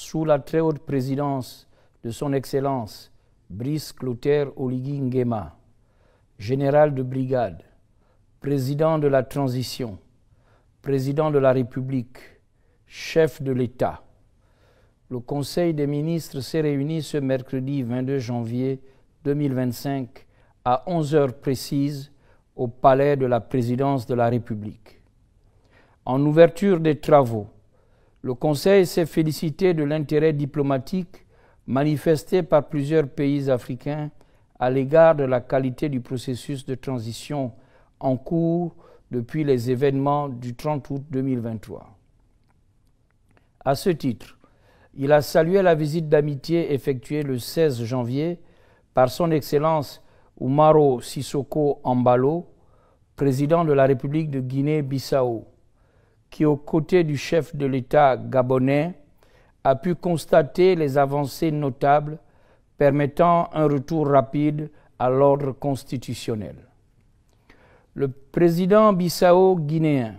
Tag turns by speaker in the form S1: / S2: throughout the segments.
S1: sous la très haute présidence de son Excellence Brice Clotaire Oligui Nguema, général de brigade, président de la transition, président de la République, chef de l'État, le Conseil des ministres s'est réuni ce mercredi 22 janvier 2025 à 11 heures précises au Palais de la Présidence de la République. En ouverture des travaux, le Conseil s'est félicité de l'intérêt diplomatique manifesté par plusieurs pays africains à l'égard de la qualité du processus de transition en cours depuis les événements du 30 août 2023. À ce titre, il a salué la visite d'amitié effectuée le 16 janvier par son Excellence Umaro Sissoko Embalo, président de la République de Guinée-Bissau, qui, aux côtés du chef de l'État gabonais, a pu constater les avancées notables permettant un retour rapide à l'ordre constitutionnel. Le président bissau-guinéen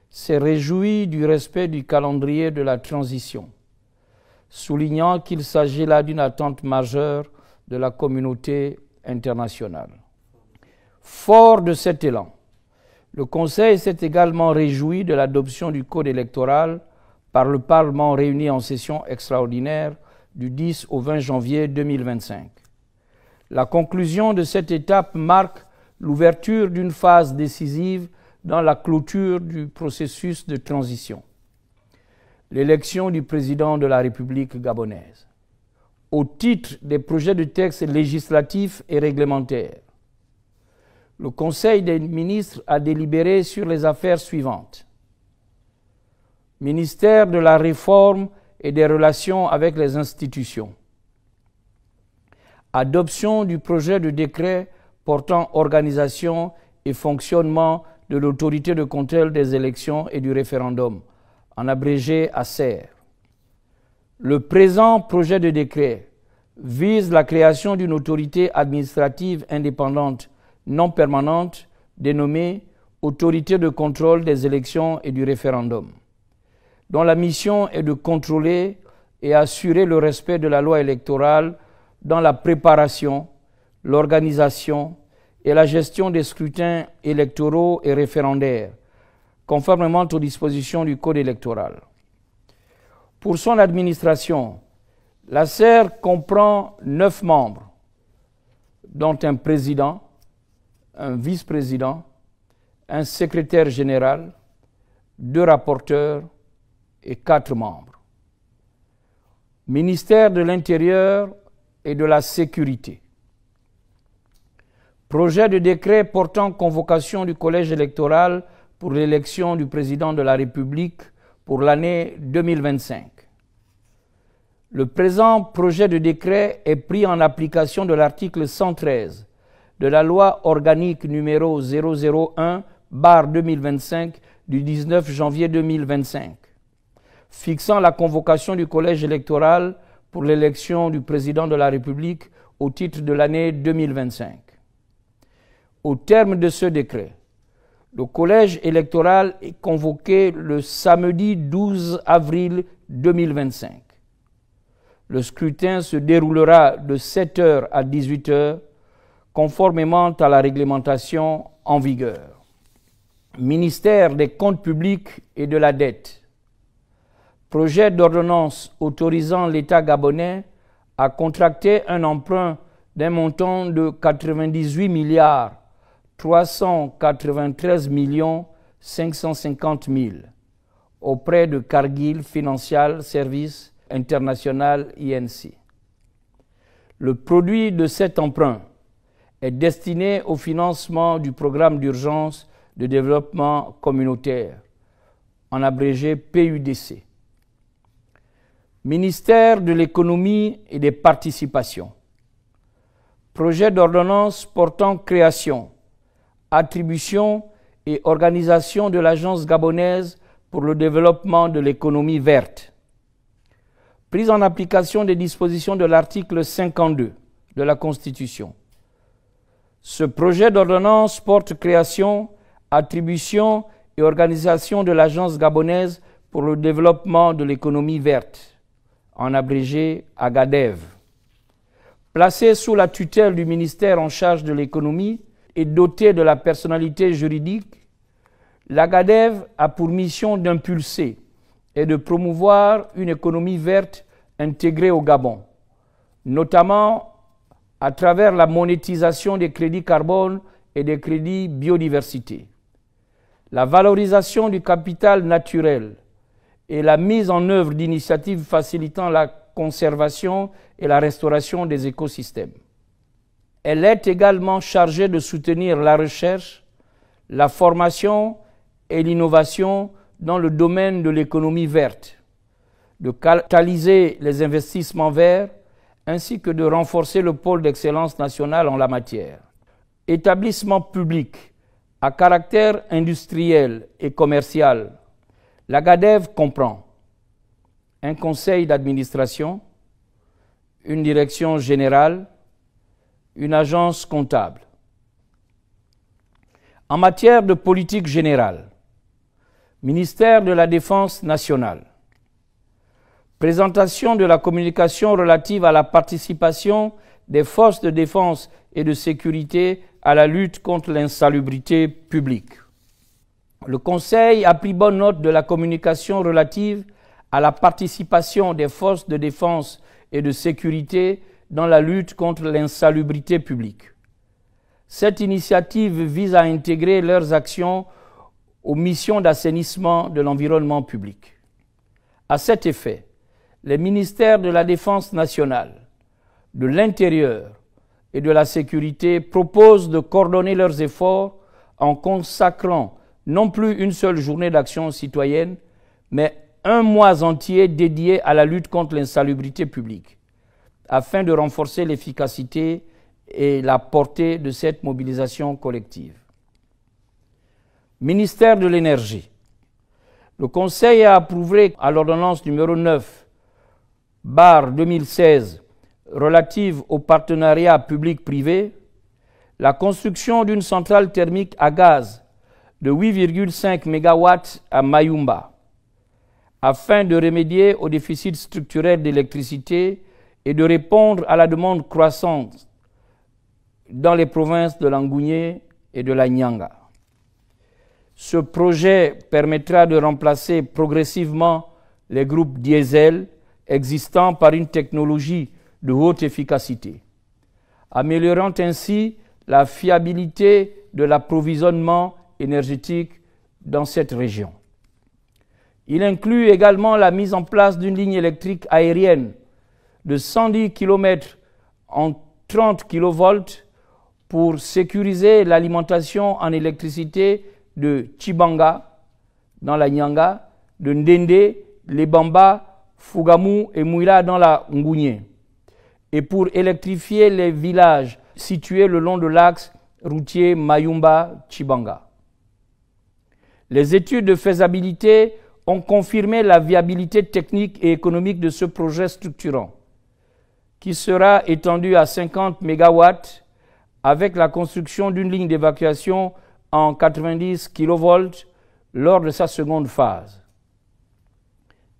S1: s'est réjoui du respect du calendrier de la transition, soulignant qu'il s'agit là d'une attente majeure de la communauté internationale. Fort de cet élan, le Conseil s'est également réjoui de l'adoption du Code électoral par le Parlement réuni en session extraordinaire du 10 au 20 janvier 2025. La conclusion de cette étape marque l'ouverture d'une phase décisive dans la clôture du processus de transition, l'élection du président de la République gabonaise. Au titre des projets de textes législatifs et réglementaires, le Conseil des ministres a délibéré sur les affaires suivantes. Ministère de la Réforme et des Relations avec les institutions. Adoption du projet de décret portant organisation et fonctionnement de l'autorité de contrôle des élections et du référendum, en abrégé ACER. Le présent projet de décret vise la création d'une autorité administrative indépendante non permanente dénommée Autorité de contrôle des élections et du référendum, dont la mission est de contrôler et assurer le respect de la loi électorale dans la préparation, l'organisation et la gestion des scrutins électoraux et référendaires, conformément aux dispositions du Code électoral. Pour son administration, l'ACER comprend 9 membres, dont un président, un vice-président, un secrétaire général, 2 rapporteurs et 4 membres. Ministère de l'Intérieur et de la Sécurité. Projet de décret portant convocation du collège électoral pour l'élection du président de la République pour l'année 2025. Le présent projet de décret est pris en application de l'article 113 de la loi organique numéro 001/2025 du 19 janvier 2025, fixant la convocation du collège électoral pour l'élection du président de la République au titre de l'année 2025. Au terme de ce décret, le collège électoral est convoqué le samedi 12 avril 2025. Le scrutin se déroulera de 7 h à 18 h, conformément à la réglementation en vigueur. Ministère des Comptes publics et de la dette. Projet d'ordonnance autorisant l'État gabonais à contracter un emprunt d'un montant de 98 393 550 000 auprès de Cargill Financial Services International INC. Le produit de cet emprunt est destiné au financement du programme d'urgence de développement communautaire, en abrégé PUDC. Ministère de l'économie et des participations. Projet d'ordonnance portant création, attribution et organisation de l'Agence gabonaise pour le développement de l'économie verte. Prise en application des dispositions de l'article 52 de la Constitution. Ce projet d'ordonnance porte création, attribution et organisation de l'Agence gabonaise pour le développement de l'économie verte, en abrégé AGADEV. Placée sous la tutelle du ministère en charge de l'économie et dotée de la personnalité juridique, l'AGADEV a pour mission d'impulser et de promouvoir une économie verte intégrée au Gabon, notamment à travers la monétisation des crédits carbone et des crédits biodiversité, la valorisation du capital naturel et la mise en œuvre d'initiatives facilitant la conservation et la restauration des écosystèmes. Elle est également chargée de soutenir la recherche, la formation et l'innovation dans le domaine de l'économie verte, de catalyser les investissements verts ainsi que de renforcer le pôle d'excellence national en la matière. Établissement public à caractère industriel et commercial, l'AGADEV comprend un conseil d'administration, une direction générale, une agence comptable. En matière de politique générale, ministère de la Défense nationale, présentation de la communication relative à la participation des forces de défense et de sécurité à la lutte contre l'insalubrité publique. Le Conseil a pris bonne note de la communication relative à la participation des forces de défense et de sécurité dans la lutte contre l'insalubrité publique. Cette initiative vise à intégrer leurs actions aux missions d'assainissement de l'environnement public. À cet effet, les ministères de la Défense nationale, de l'Intérieur et de la Sécurité proposent de coordonner leurs efforts en consacrant non plus une seule journée d'action citoyenne, mais un mois entier dédié à la lutte contre l'insalubrité publique, afin de renforcer l'efficacité et la portée de cette mobilisation collective. Ministère de l'Énergie. Le Conseil a approuvé à l'ordonnance numéro 9/2016 relative au partenariat public-privé la construction d'une centrale thermique à gaz de 8,5 MW à Mayumba, afin de remédier au déficit structurel d'électricité et de répondre à la demande croissante dans les provinces de l'Angounié et de la Nyanga. Ce projet permettra de remplacer progressivement les groupes diesel existants par une technologie de haute efficacité, améliorant ainsi la fiabilité de l'approvisionnement énergétique dans cette région. Il inclut également la mise en place d'une ligne électrique aérienne de 110 km en 30 kV pour sécuriser l'alimentation en électricité de Tchibanga, dans la Nyanga, de Ndende, Lebamba, Fugamu et Mouira dans la Ngounié, et pour électrifier les villages situés le long de l'axe routier Mayumba-Tchibanga. Les études de faisabilité ont confirmé la viabilité technique et économique de ce projet structurant, qui sera étendu à 50 MW avec la construction d'une ligne d'évacuation en 90 kV lors de sa seconde phase.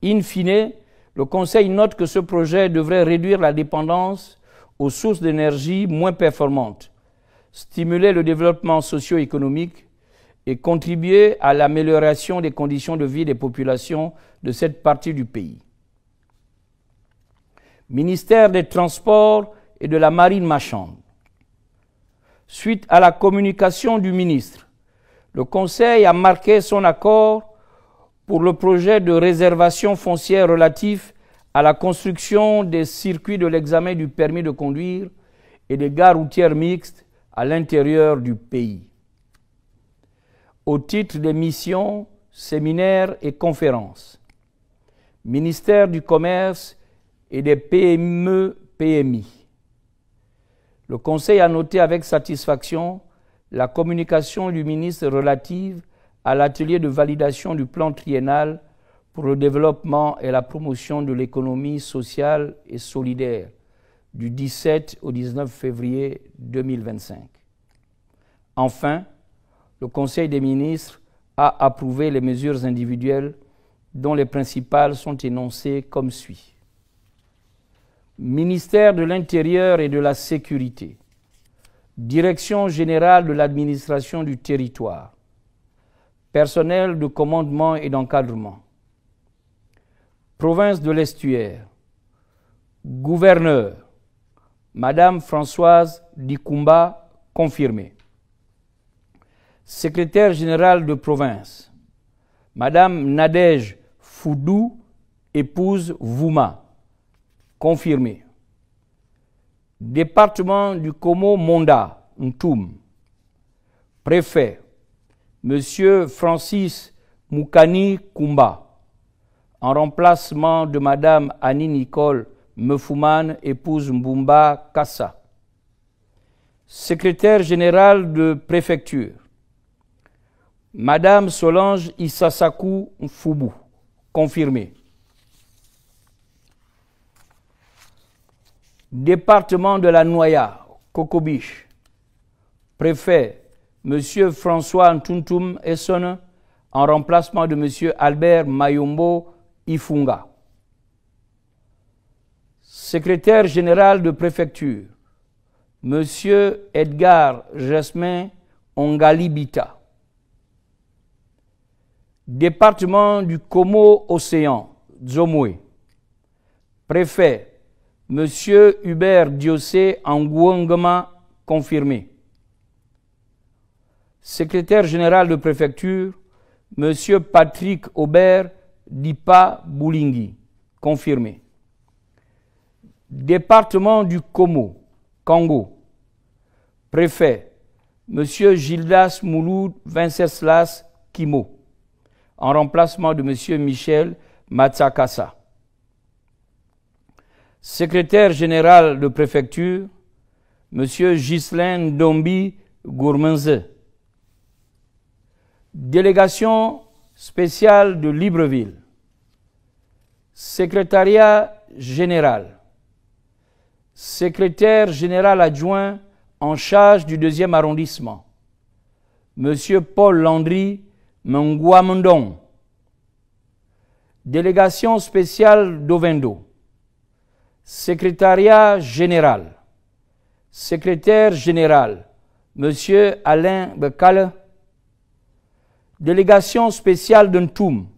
S1: In fine, le Conseil note que ce projet devrait réduire la dépendance aux sources d'énergie moins performantes, stimuler le développement socio-économique et contribuer à l'amélioration des conditions de vie des populations de cette partie du pays. Ministère des Transports et de la Marine marchande. Suite à la communication du ministre, le Conseil a marqué son accord pour le projet de réservation foncière relatif à la construction des circuits de l'examen du permis de conduire et des gares routières mixtes à l'intérieur du pays. Au titre des missions, séminaires et conférences, ministère du Commerce et des PME-PMI. Le Conseil a noté avec satisfaction la communication du ministre relative à l'atelier de validation du plan triennal pour le développement et la promotion de l'économie sociale et solidaire du 17 au 19 février 2025. Enfin, le Conseil des ministres a approuvé les mesures individuelles dont les principales sont énoncées comme suit. Ministère de l'Intérieur et de la Sécurité, Direction générale de l'administration du territoire, Personnel de commandement et d'encadrement, Province de l'Estuaire, Gouverneur, Madame Françoise Dikumba, confirmée. Secrétaire général de province, Madame Nadège Foudou, épouse Vouma, confirmée. Département du Komo Monda, Ntoum, préfet, Monsieur Francis Moukani Kumba, en remplacement de Madame Annie Nicole Mefouman, épouse Mbumba Kassa. Secrétaire général de préfecture, Madame Solange Issasakou Foubou, confirmée. Département de la Noya, Kokobiche, préfet, Monsieur François Ntuntum Essone, en remplacement de Monsieur Albert Mayombo Ifunga. Secrétaire général de préfecture, Monsieur Edgar Jasmin Ongalibita. Département du Komo-Océan, Dzomoué, préfet, Monsieur Hubert Diocé Angouangama, confirmé. Secrétaire général de préfecture, Monsieur Patrick Aubert Dipa Boulingi, confirmé. Département du Komo, Congo, préfet, Monsieur Gildas Mouloud Venceslas Kimo, en remplacement de Monsieur Michel Matsakassa. Secrétaire général de préfecture, Monsieur Ghislain Dombi Gourmenze. Délégation spéciale de Libreville. Secrétariat général. Secrétaire général adjoint en charge du 2e arrondissement, Monsieur Paul Landry Mengouamendong. Délégation spéciale d'Ovendo. Secrétariat général. Secrétaire général, Monsieur Alain Bekale. Délégation spéciale de Ntoum.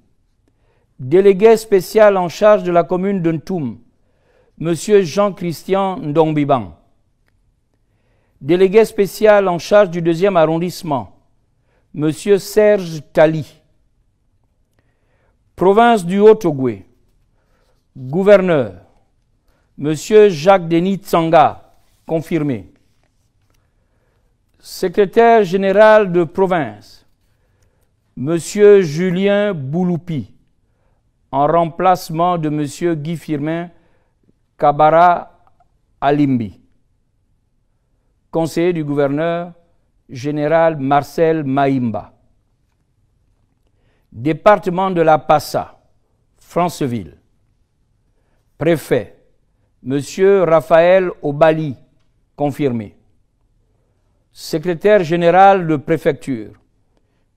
S1: Délégué spécial en charge de la commune de Ntoum, Monsieur Jean-Christian Ndongbiban. Délégué spécial en charge du 2e arrondissement, Monsieur Serge Tali. Province du Haut-Ogooué, gouverneur, Monsieur Jacques-Denis Tsanga, confirmé. Secrétaire général de province, Monsieur Julien Bouloupi, en remplacement de Monsieur Guy Firmin Kabara Alimbi. Conseiller du gouverneur, général Marcel Maïmba. Département de la Passa, Franceville. Préfet, Monsieur Raphaël Obali, confirmé. Secrétaire général de préfecture,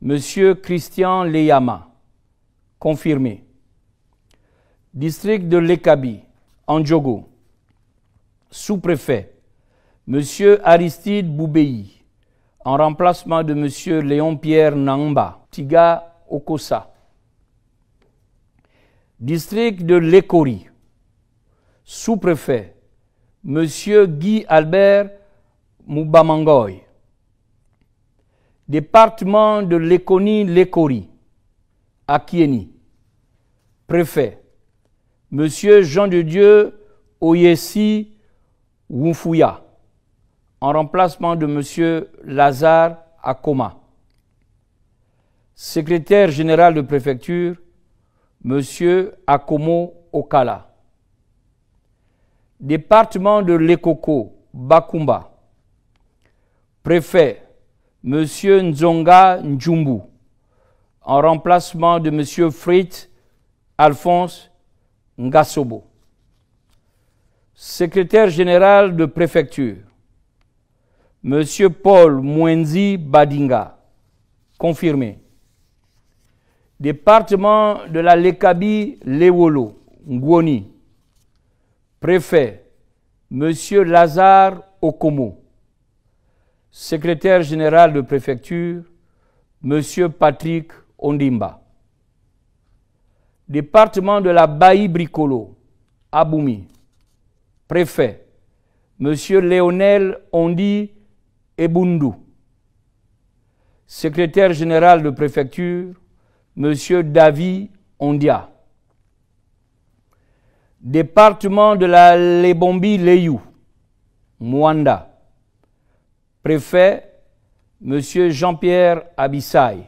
S1: Monsieur Christian Leyama, confirmé. District de Lekabi, Andjogo. Sous-préfet, Monsieur Aristide Boubéi, en remplacement de Monsieur Léon-Pierre Namba, Tiga Okosa. District de Lekori. Sous-préfet, Monsieur Guy Albert Moubamangoy. Département de Lekoni-Lekori, Akieni. Préfet, Monsieur Jean de Dieu Oyesi Wunfouya, en remplacement de Monsieur Lazare Akoma. Secrétaire général de préfecture, Monsieur Akomo Okala. Département de Lekoko, Bakumba. Préfet, Monsieur Nzonga Njumbu, en remplacement de Monsieur Fritz Alphonse Ngasobo. Secrétaire général de préfecture, Monsieur Paul Mwenzi Badinga, confirmé. Département de la Lekabi Lewolo, Ngwoni. Préfet, Monsieur Lazare Okomo. Secrétaire général de préfecture, Monsieur Patrick Ondimba. Département de la Baï-Bricolo, Aboumi. Préfet, Monsieur Léonel Ondi Ebundu. Secrétaire général de préfecture, Monsieur David Ondia. Département de la Lebombi-Leyou, Mwanda. Préfet, Monsieur Jean-Pierre Abissaï.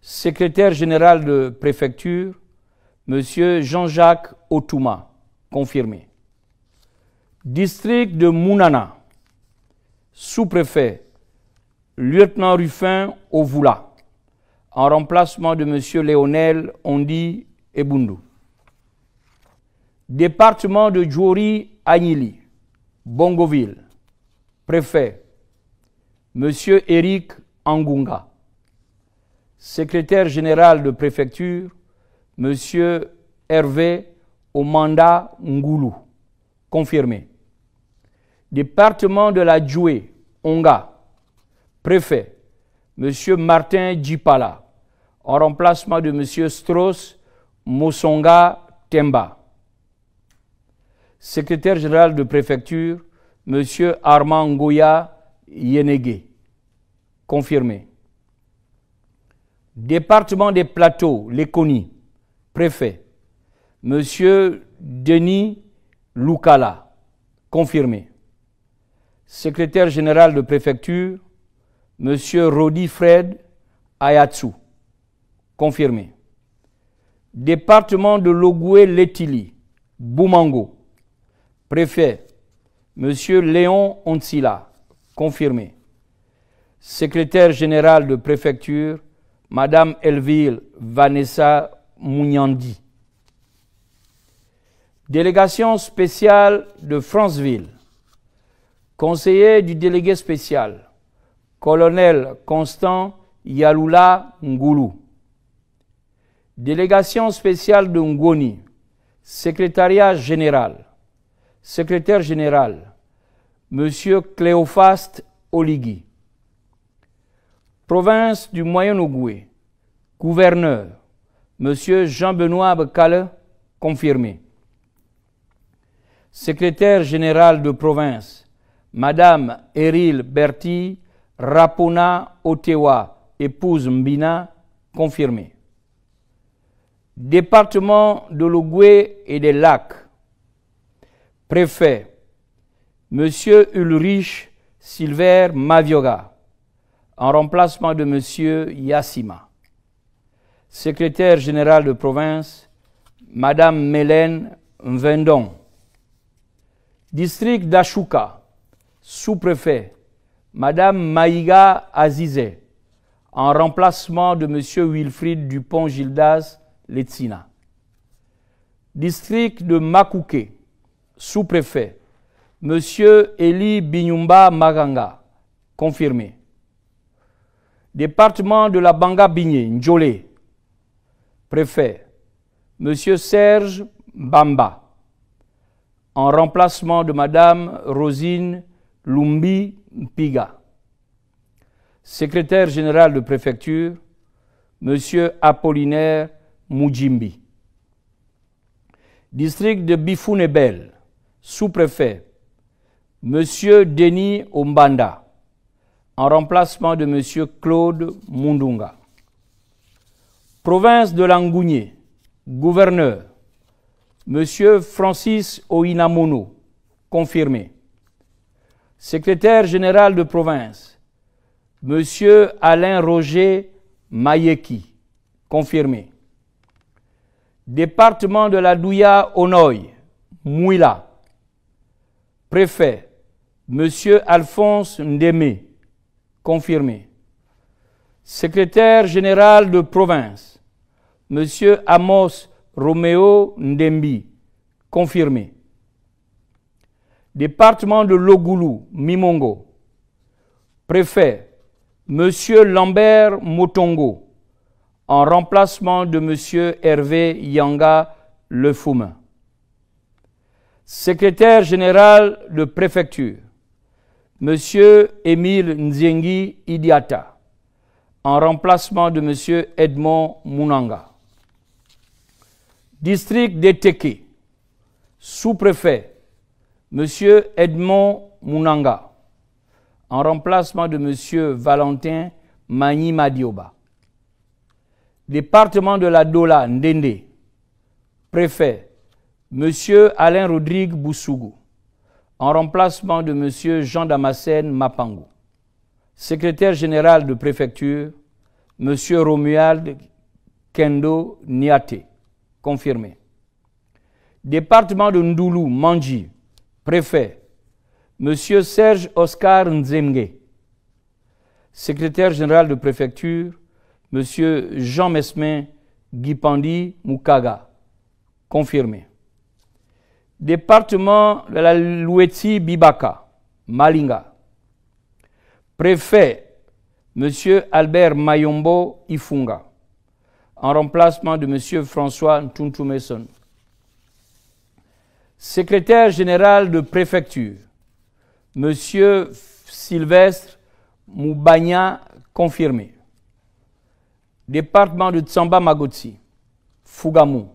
S1: Secrétaire général de préfecture, Monsieur Jean-Jacques Otouma, confirmé. District de Mounana, sous-préfet, Lieutenant Ruffin Ovoula, en remplacement de Monsieur Léonel Ondi Ebundu. Département de Djori Agnili, Bongoville, préfet, Monsieur Éric Angunga. Secrétaire général de préfecture, Monsieur Hervé Omanda Ngoulou, confirmé. Département de la Djoué, Onga, préfet, Monsieur Martin Djipala, en remplacement de Monsieur Strauss Mosonga Temba. Secrétaire général de préfecture, Monsieur Armand Ngoya Yenege, confirmé. Département des Plateaux, Léconie, préfet, Monsieur Denis Loukala, confirmé. Secrétaire général de préfecture, Monsieur Rodi Fred Ayatsu, confirmé. Département de Logoué-Letili, Boumango, préfet, Monsieur Léon Onsila, confirmé. Secrétaire général de préfecture, Madame Elvire Vanessa Mounyandi. Délégation spéciale de Franceville. Conseiller du délégué spécial, Colonel Constant Yaloula Ngoulou. Délégation spéciale de Ngoni. Secrétariat général. Secrétaire général, Monsieur Cléophaste Oligui. Province du Moyen-Ogooué, gouverneur, Monsieur Jean-Benoît Bekale, confirmé. Secrétaire général de province, Madame Eril Berti Rapona Otewa, épouse Mbina, confirmé. Département de l'Ogooué et des Lacs, préfet, Monsieur Ulrich Silver Mavioga, en remplacement de Monsieur Yassima. Secrétaire général de province, Madame Mélène Mvendon. District d'Achouka, sous-préfet, Madame Maïga Azizé, en remplacement de Monsieur Wilfried Dupont-Gildas Letsina. District de Makouké, sous-préfet, Monsieur Eli Binyumba Maganga, confirmé. Département de la Banga-Bigné, Ndjolé, préfet, Monsieur Serge Bamba, en remplacement de Madame Rosine Lumbi Piga. Secrétaire général de préfecture, Monsieur Apollinaire Moudjimbi. District de Bifounebel, sous-préfet, Monsieur Denis Ombanda, en remplacement de Monsieur Claude Mundunga. Province de Langounié, gouverneur, Monsieur Francis Oinamono, confirmé. Secrétaire général de province, Monsieur Alain Roger Mayeki, confirmé. Département de la Douya Onoy, Mouila, préfet, Monsieur Alphonse Ndeme, confirmé. Secrétaire général de province, Monsieur Amos Roméo Ndembi, confirmé. Département de Logoulou, Mimongo, préfet, Monsieur Lambert Motongo, en remplacement de Monsieur Hervé Yanga Lefoume. Secrétaire général de préfecture, Monsieur Émile Nzengi Idiata, en remplacement de Monsieur Edmond Munanga. District d'Eteke, sous-préfet, Monsieur Edmond Munanga, en remplacement de Monsieur Valentin Mani Madioba. Département de la Dola, Ndende, préfet, Monsieur Alain Rodrigue Boussougou, en remplacement de Monsieur Jean Damascène Mapangu. Secrétaire général de préfecture, Monsieur Romuald Kendo Niate, confirmé. Département de Ndoulou, Mandji, préfet, Monsieur Serge Oscar Nzemge. Secrétaire général de préfecture, Monsieur Jean Mesmin Gipandi Mukaga, confirmé. Département de la Loueti Bibaka, Malinga. Préfet, Monsieur Albert Mayombo Ifunga, en remplacement de Monsieur François Ntuntumeson. Secrétaire général de préfecture, Monsieur Sylvestre Moubagna, confirmé. Département de Tsamba Magotsi, Fougamou.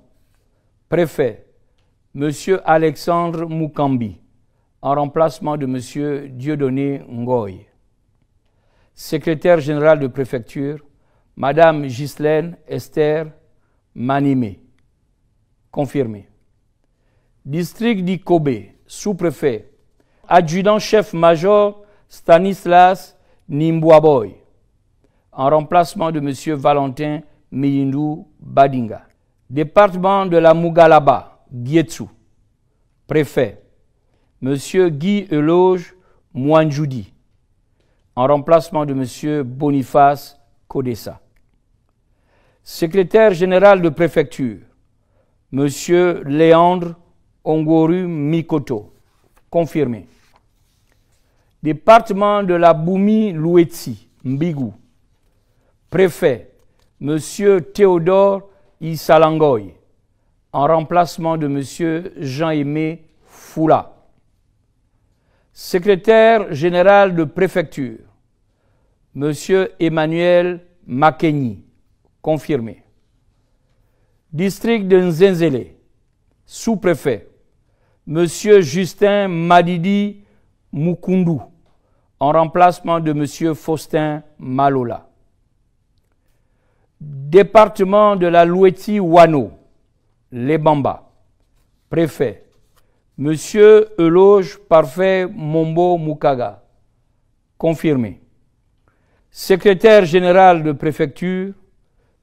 S1: Préfet, Monsieur Alexandre Moukambi, en remplacement de Monsieur Dieudonné Ngoy. Secrétaire général de préfecture, Madame Ghislaine Esther Manimé, confirmé. District d'Ikobe, sous-préfet, adjudant-chef-major Stanislas Nimbouaboy, en remplacement de Monsieur Valentin Miyindou Badinga. Département de la Mugalaba, Gietsu, préfet, Monsieur Guy Eloge Mouandjoudi, en remplacement de Monsieur Boniface Kodessa. Secrétaire général de préfecture, Monsieur Léandre Ongoru Mikoto, confirmé. Département de la Boumi Louetsi, Mbigou, préfet, Monsieur Théodore Issalangoy, en remplacement de Monsieur Jean-Aimé Foula. Secrétaire général de préfecture, Monsieur Emmanuel Makeni, confirmé. District de Nzenzele, sous-préfet, Monsieur Justin Madidi Mukundu, en remplacement de Monsieur Faustin Malola. Département de la Loueti Wano, Lebamba, préfet, Monsieur Eloge Parfait Mombo Mukaga, confirmé. Secrétaire général de préfecture,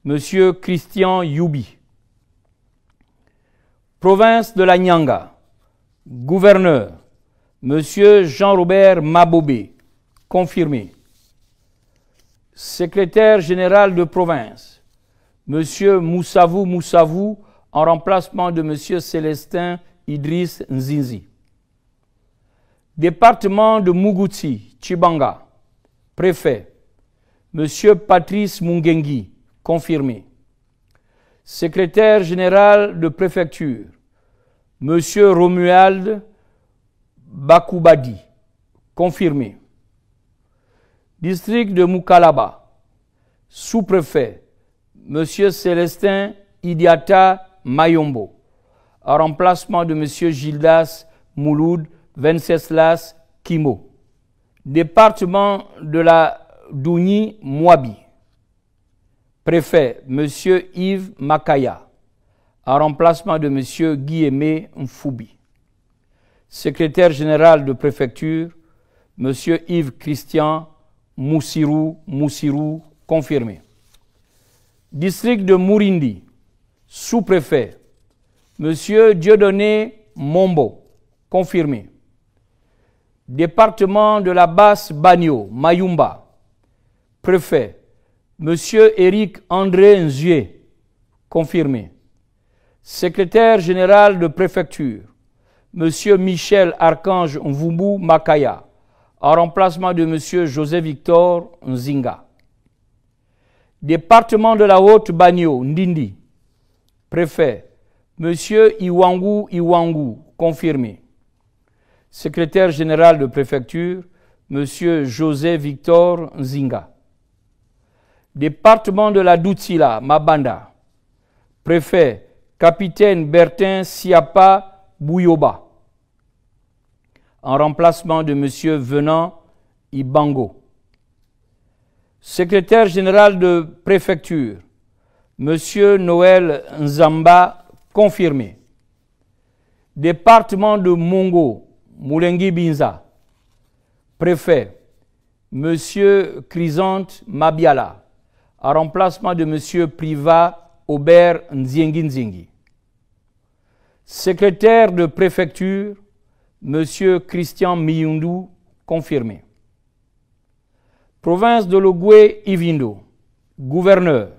S1: Monsieur Christian Youbi. Province de la Nyanga, gouverneur, Monsieur Jean-Robert Mabobé, confirmé. Secrétaire général de province, Monsieur Moussavou Moussavou, en remplacement de Monsieur Célestin Idriss Nzinzi. Département de Mougouti, Tchibanga, préfet, Monsieur Patrice Mungengi, confirmé. Secrétaire général de préfecture, Monsieur Romuald Bakoubadi, confirmé. District de Moukalaba, sous-préfet, Monsieur Célestin Idiata Mayombo, en remplacement de Monsieur Gildas Mouloud Venceslas Kimo. Département de la Douni Mouabi, préfet, Monsieur Yves Makaya, en remplacement de Monsieur Guillemé Mfoubi. Secrétaire général de préfecture, Monsieur Yves Christian Moussirou, confirmé. District de Mourindi, sous-préfet, Monsieur Dieudonné Mombo, confirmé. Département de la Basse Bagno, Mayumba, préfet, Monsieur Éric André Nzué, confirmé. Secrétaire général de préfecture, Monsieur Michel Archange Mvumbu Makaya, en remplacement de Monsieur José Victor Nzinga. Département de la Haute-Bagno, Ndindi, préfet, Monsieur Iwangu, confirmé. Secrétaire général de préfecture, M. José Victor Nzinga. Département de la Doutsila, Mabanda. Préfet, capitaine Bertin Siapa Bouyoba. En remplacement de M. Venant Ibango. Secrétaire général de préfecture, M. Noël Nzamba, confirmé. Département de Mongo, Moulengi Binza. Préfet, M. Chrysante Mabiala, en remplacement de M. Priva Aubert Nziengi Nziengi. Secrétaire de préfecture, M. Christian Miyundu, confirmé. Province de Logoué Ivindo, gouverneur,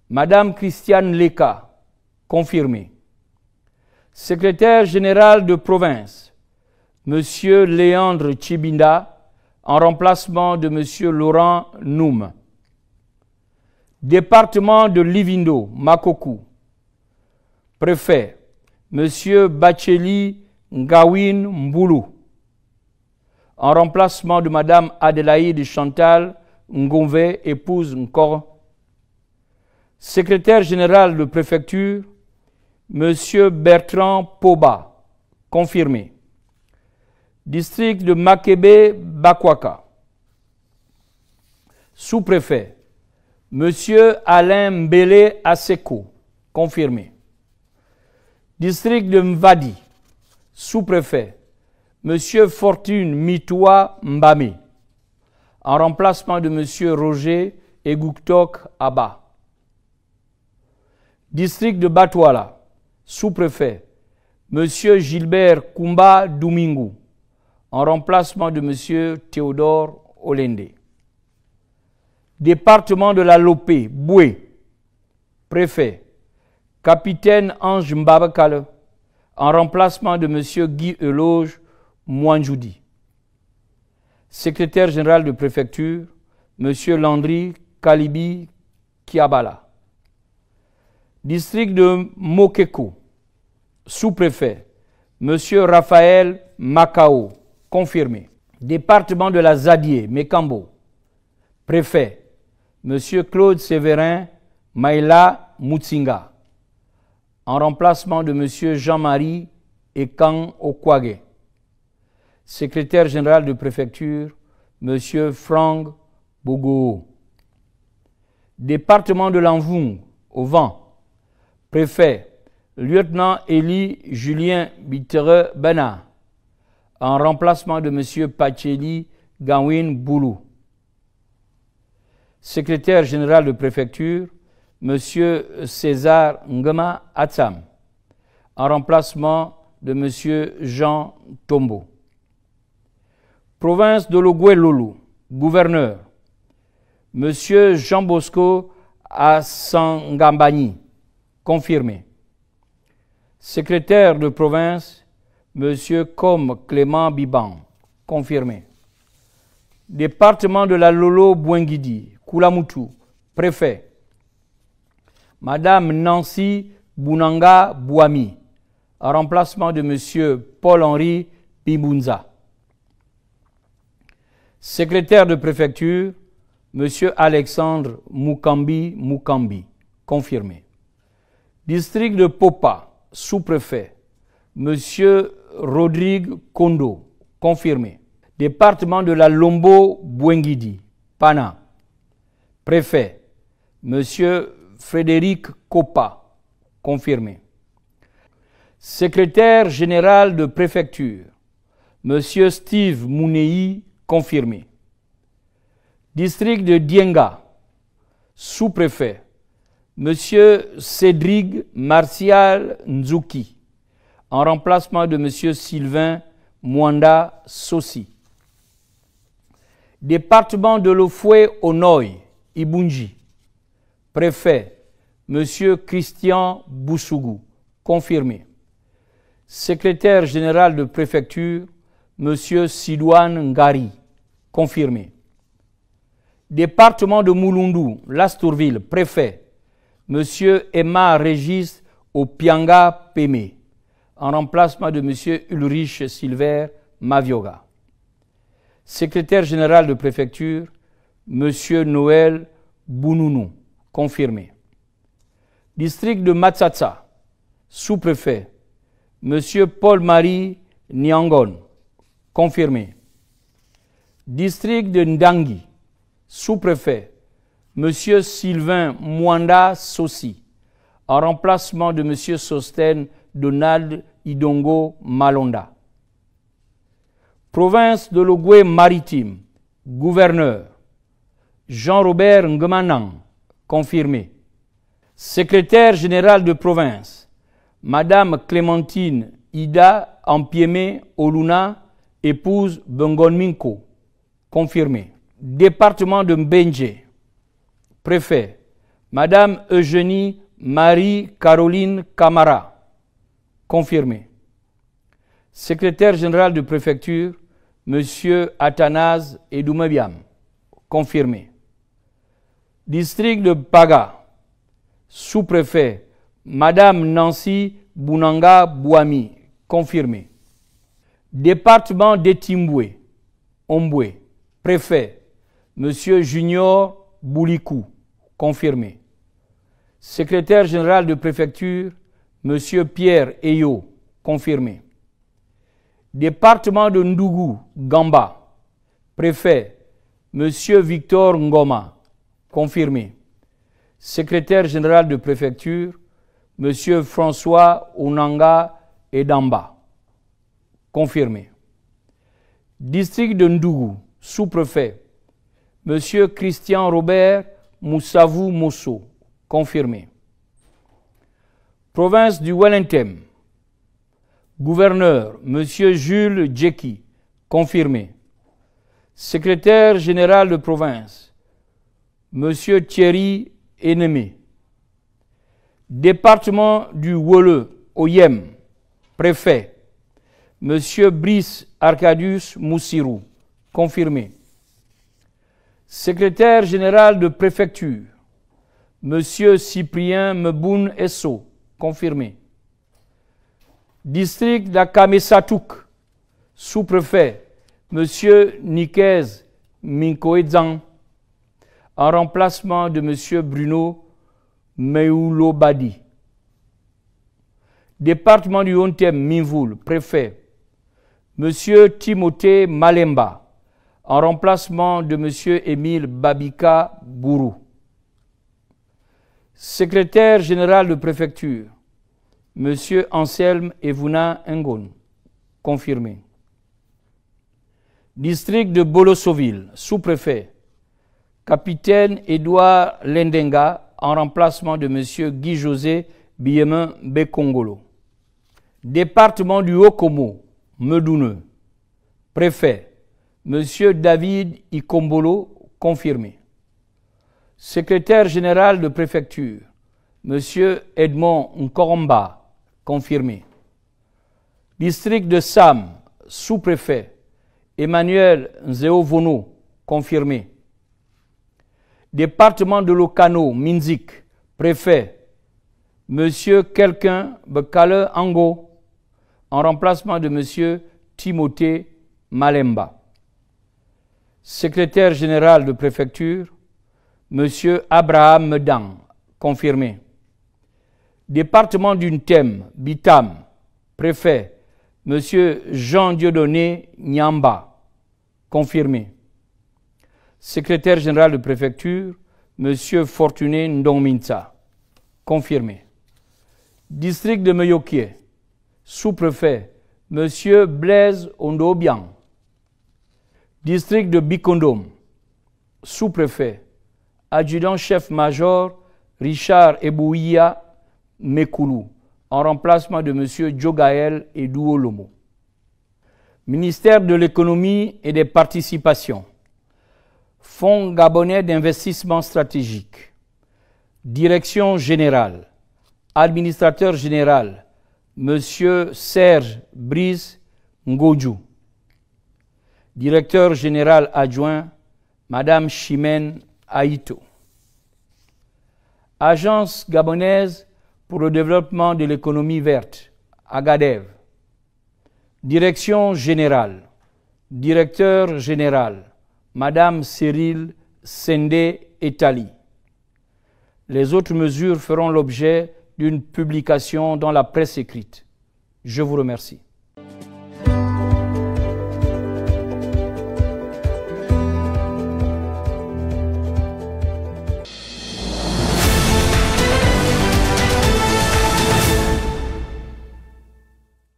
S1: Madame Christiane Leka, confirmé. Secrétaire général de province, M. Léandre Chibinda, en remplacement de M. Laurent Noum. Département de Livindo, Makoku. Préfet, M. Bacheli Ngawin Mboulou. En remplacement de Mme Adélaïde Chantal Ngomvé, épouse Nkoro. Secrétaire général de préfecture, M. Bertrand Poba, confirmé. District de Makebe Bakwaka. Sous-préfet, M. Alain Mbele Aseko, confirmé. District de Mvadi. Sous-préfet, M. Fortune Mitoua Mbame, en remplacement de M. Roger Egouktok Abba. District de Batouala. Sous-préfet, M. Gilbert Koumba Domingo, en remplacement de M. Théodore Olende. Département de la Lopé, Boué. Préfet, capitaine Ange Mbabakale, en remplacement de M. Guy Eloge Mouanjoudi. Secrétaire général de préfecture, M. Landry Kalibi Kiabala. District de Mokeko. Sous-préfet, M. Raphaël Macao, confirmé. Département de la Zadie, Mekambo. Préfet, M. Claude Séverin Maïla Moutsinga, en remplacement de M. Jean-Marie Ekan Okwage. Secrétaire général de préfecture, M. Franck Bogo. Département de l'Anvoung, au vent. Préfet, lieutenant Élie Julien Bittere Bena, en remplacement de M. Pacheli Gawin Boulou. Secrétaire général de préfecture, M. César Ngema Atsam, en remplacement de M. Jean Tombo. Province de Logoué-Lolo, gouverneur, M. Jean Bosco Assangambani, confirmé. Secrétaire de province, M. Com Clément Biban, confirmé. Département de la Lolo-Bouengidi, Koulamoutou, préfet. Madame Nancy Bounanga Bouami, en remplacement de M. Paul-Henri Bibunza. Secrétaire de préfecture, M. Alexandre Moukambi, confirmé. District de Popa, sous-préfet, M. Rodrigue Kondo, confirmé. Département de la Lombo-Bouengidi, Pana. Préfet, M. Frédéric Kopa, confirmé. Secrétaire général de préfecture, M. Steve Mounei, confirmé. District de Dienga, sous-préfet, M. Cédric Martial Nzouki, en remplacement de M. Sylvain Mwanda Sossi. Département de l'Ofoué-Onoy, Ibunji. Préfet, M. Christian Boussougou, confirmé. Secrétaire général de préfecture, M. Sidouane Ngari, confirmé. Département de Mouloundou, Lastourville, préfet, M. Emma Régis Opianga Pémé, en remplacement de M. Ulrich Silver Mavioga. Secrétaire général de préfecture, M. Noël Bounounou, confirmé. District de Matsatsa, sous-préfet, M. Paul-Marie Niangon, confirmé. District de Ndangi, sous-préfet, M. Sylvain Mwanda Sossi, en remplacement de M. Sosten Donald Idongo Malonda. Province de l'Ogooué maritime, gouverneur, Jean-Robert Ngemanan, confirmé. Secrétaire général de province, Madame Clémentine Ida Ampieme Oluna, épouse Bengonminko, confirmé. Département de Mbenje, préfet, Madame Eugénie Marie-Caroline Camara, confirmé. Secrétaire général de préfecture, Monsieur Athanase Edoumebiam, confirmé. District de Paga, sous-préfet, Madame Nancy Bounanga Bouami, confirmé. Département d'Etimboué, Omboué, préfet, Monsieur Junior Boulikou, confirmé. Secrétaire général de préfecture, Monsieur Pierre Eyo, confirmé. Département de Ndougou, Gamba, préfet, Monsieur Victor Ngoma, confirmé. Secrétaire général de préfecture, Monsieur François Onanga Edamba, confirmé. District de Ndougou, sous-préfet, Monsieur Christian Robert Moussavou Mosso, confirmé. Province du Wellington, gouverneur, Monsieur Jules Djeki, confirmé. Secrétaire général de province, Monsieur Thierry Ennemé. Département du Wole, Oyem, préfet, Monsieur Brice Arcadius Moussirou, confirmé. Secrétaire général de préfecture, Monsieur Cyprien Meboun Esso, confirmé. District d'Akamesatouk, sous-préfet, Monsieur Nikez Minkoedzang, en remplacement de Monsieur Bruno Meoulobadi. Département du Hontem Minvoul, préfet, Monsieur Timothée Malemba, en remplacement de Monsieur Émile Babika Bourou. Secrétaire général de préfecture, Monsieur Anselme Evuna Ngon, confirmé. District de Bolosoville, sous-préfet, Capitaine Édouard Lendenga, en remplacement de Monsieur Guy-José Biemin Bekongolo. Département du Haut-Komo, Medouneux, préfet, Monsieur David Ikombolo, confirmé. Secrétaire général de préfecture, Monsieur Edmond Nkoromba, confirmé. District de Sam, sous-préfet, Emmanuel Nzeovono, confirmé. Département de Lokano, Minzik, préfet, Monsieur Quelqu'un Bekale Ango, en remplacement de Monsieur Timothée Malemba. Secrétaire général de préfecture, Monsieur Abraham Medan, confirmé. Département d'Untem, Bitam, préfet, Monsieur Jean-Dieudonné Nyamba, confirmé. Secrétaire général de préfecture, Monsieur Fortuné Ndongminsa, confirmé. District de Meyokie, sous-préfet, Monsieur Blaise Ondobian. District de Bikondom, sous-préfet, adjudant-chef-major Richard Ebouia Mekoulou, en remplacement de M. Djogaël Edouolomo. Ministère de l'économie et des participations, Fonds gabonais d'investissement stratégique, Direction générale, Administrateur général, M. Serge Brice Ngodjou. Directeur général adjoint, Madame Chimène Aïto. Agence gabonaise pour le développement de l'économie verte, Agadev. Direction générale, Directeur général, Madame Cyril Sendé Etali. Les autres mesures feront l'objet d'une publication dans la presse écrite. Je vous remercie.